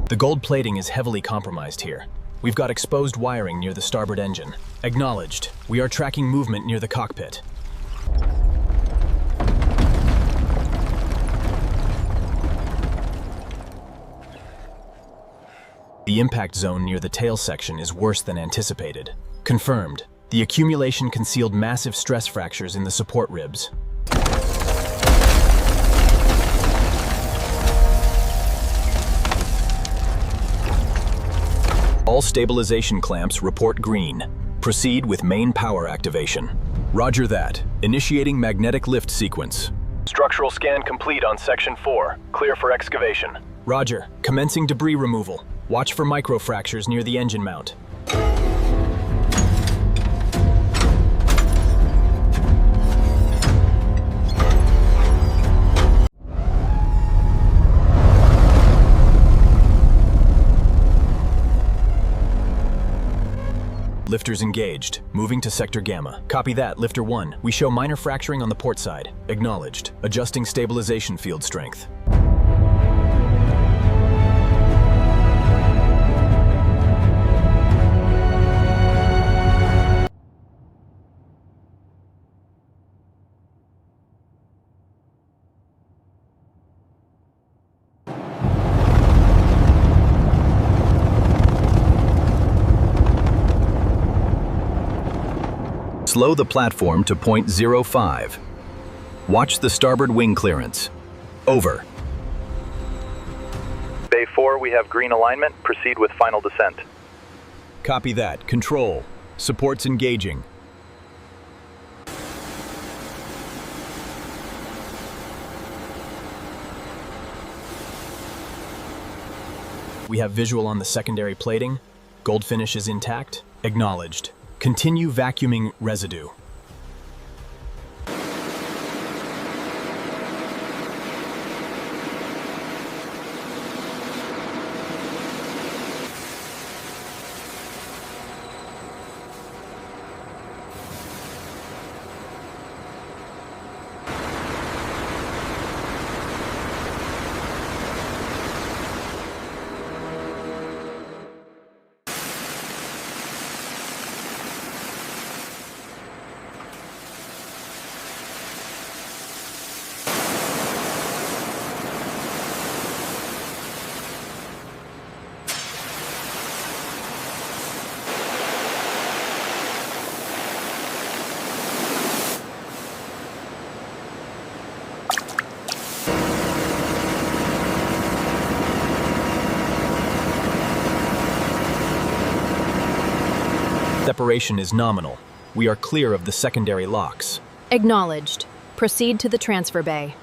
The gold plating is heavily compromised here. We've got exposed wiring near the starboard engine. Acknowledged. We are tracking movement near the cockpit. The impact zone near the tail section is worse than anticipated. Confirmed. The accumulation concealed massive stress fractures in the support ribs. All stabilization clamps report green. Proceed with main power activation. Roger that. Initiating magnetic lift sequence. Structural scan complete on Section 4. Clear for excavation. Roger. Commencing debris removal. Watch for microfractures near the engine mount. Lifters engaged. Moving to Sector Gamma. Copy that, Lifter 1. We show minor fracturing on the port side. Acknowledged. Adjusting stabilization field strength. Slow the platform to 0.05. Watch the starboard wing clearance. Over. Bay 4, we have green alignment. Proceed with final descent. Copy that. Control. Supports engaging. We have visual on the secondary plating. Gold finish is intact. Acknowledged. Continue vacuuming residue. Separation is nominal. We are clear of the secondary locks. Acknowledged. Proceed to the transfer bay.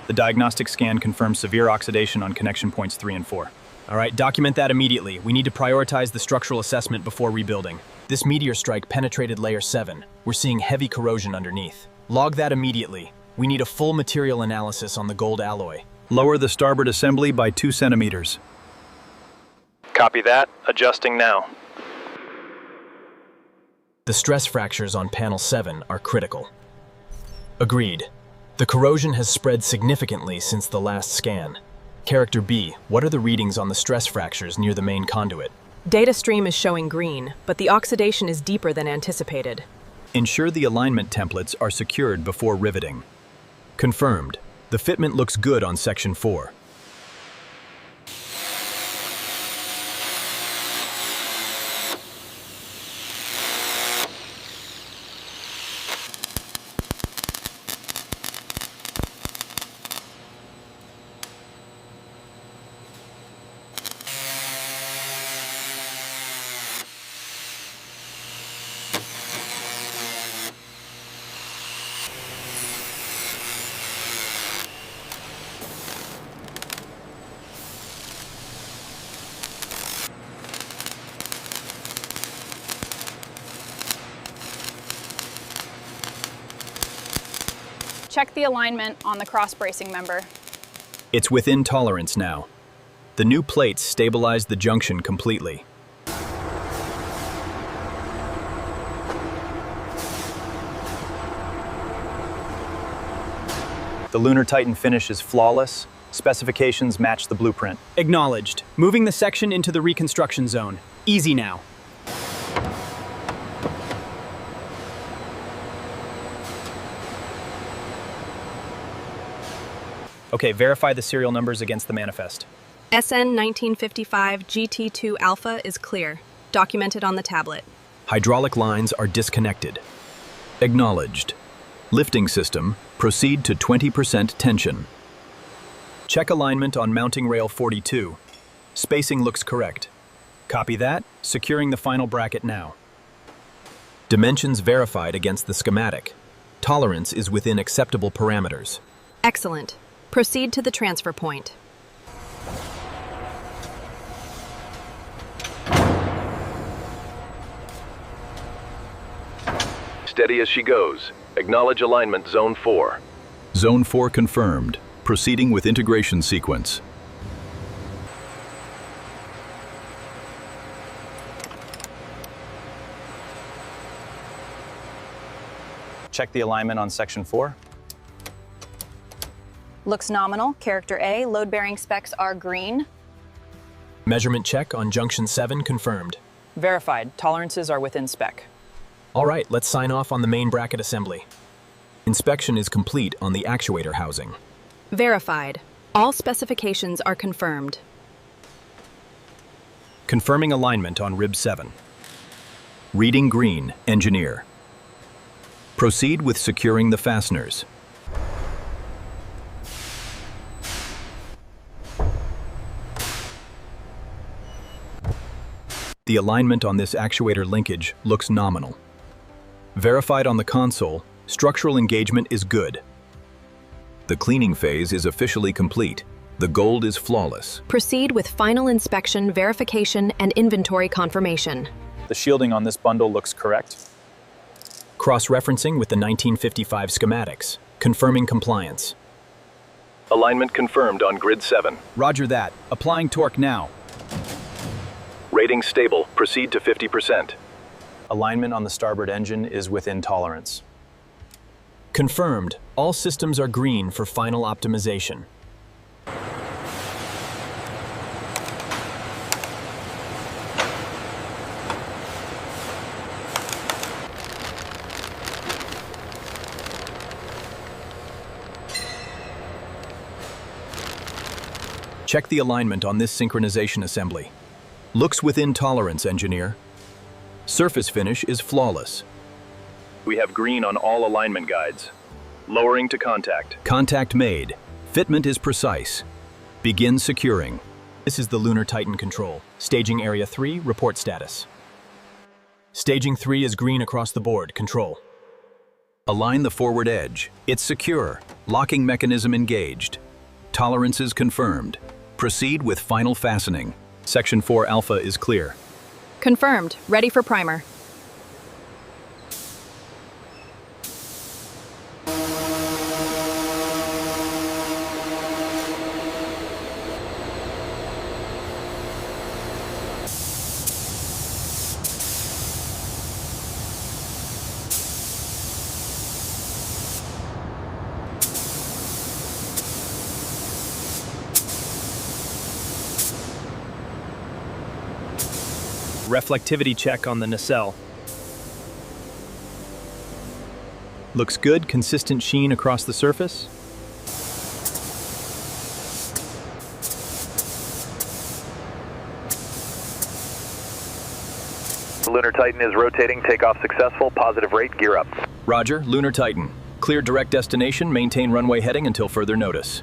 The diagnostic scan confirms severe oxidation on connection points 3 and 4. All right, document that immediately. We need to prioritize the structural assessment before rebuilding. This meteor strike penetrated layer 7. We're seeing heavy corrosion underneath. Log that immediately. We need a full material analysis on the gold alloy. Lower the starboard assembly by 2 centimeters. Copy that. Adjusting now. The stress fractures on panel 7 are critical. Agreed. The corrosion has spread significantly since the last scan. Character B, what are the readings on the stress fractures near the main conduit? Data stream is showing green, but the oxidation is deeper than anticipated. Ensure the alignment templates are secured before riveting. Confirmed. The fitment looks good on Section 4. Check the alignment on the cross-bracing member. It's within tolerance now. The new plates stabilize the junction completely. The Lunar Titan finish is flawless. Specifications match the blueprint. Acknowledged. Moving the section into the reconstruction zone. Easy now. Okay, verify the serial numbers against the manifest. SN 1955 GT2 Alpha is clear, documented on the tablet. Hydraulic lines are disconnected. Acknowledged. Lifting system, proceed to 20% tension. Check alignment on mounting rail 42. Spacing looks correct. Copy that, securing the final bracket now. Dimensions verified against the schematic. Tolerance is within acceptable parameters. Excellent. Proceed to the transfer point. Steady as she goes. Acknowledge alignment Zone 4. Zone 4 confirmed. Proceeding with integration sequence. Check the alignment on section 4. Looks nominal. Character A. Load-bearing specs are green. Measurement check on junction 7 confirmed. Verified. Tolerances are within spec. All right, let's sign off on the main bracket assembly. Inspection is complete on the actuator housing. Verified. All specifications are confirmed. Confirming alignment on rib 7. Reading green, engineer. Proceed with securing the fasteners. The alignment on this actuator linkage looks nominal. Verified on the console, structural engagement is good. The cleaning phase is officially complete. The gold is flawless. Proceed with final inspection, verification, and inventory confirmation. The shielding on this bundle looks correct. Cross-referencing with the 1955 schematics, confirming compliance. Alignment confirmed on grid 7. Roger that. Applying torque now. Rating stable. Proceed to 50%. Alignment on the starboard engine is within tolerance. Confirmed. All systems are green for final optimization. Check the alignment on this synchronization assembly. Looks within tolerance, engineer. Surface finish is flawless. We have green on all alignment guides. Lowering to contact. Contact made. Fitment is precise. Begin securing. This is the Lunar Titan control. Staging area 3, report status. Staging 3 is green across the board, control. Align the forward edge. It's secure. Locking mechanism engaged. Tolerances confirmed. Proceed with final fastening. Section 4 Alpha is clear. Confirmed. Ready for primer. Reflectivity check on the nacelle. Looks good, consistent sheen across the surface. Lunar Titan is rotating. Takeoff successful. Positive rate. Gear up. Roger, Lunar Titan. Clear direct destination, maintain runway heading until further notice.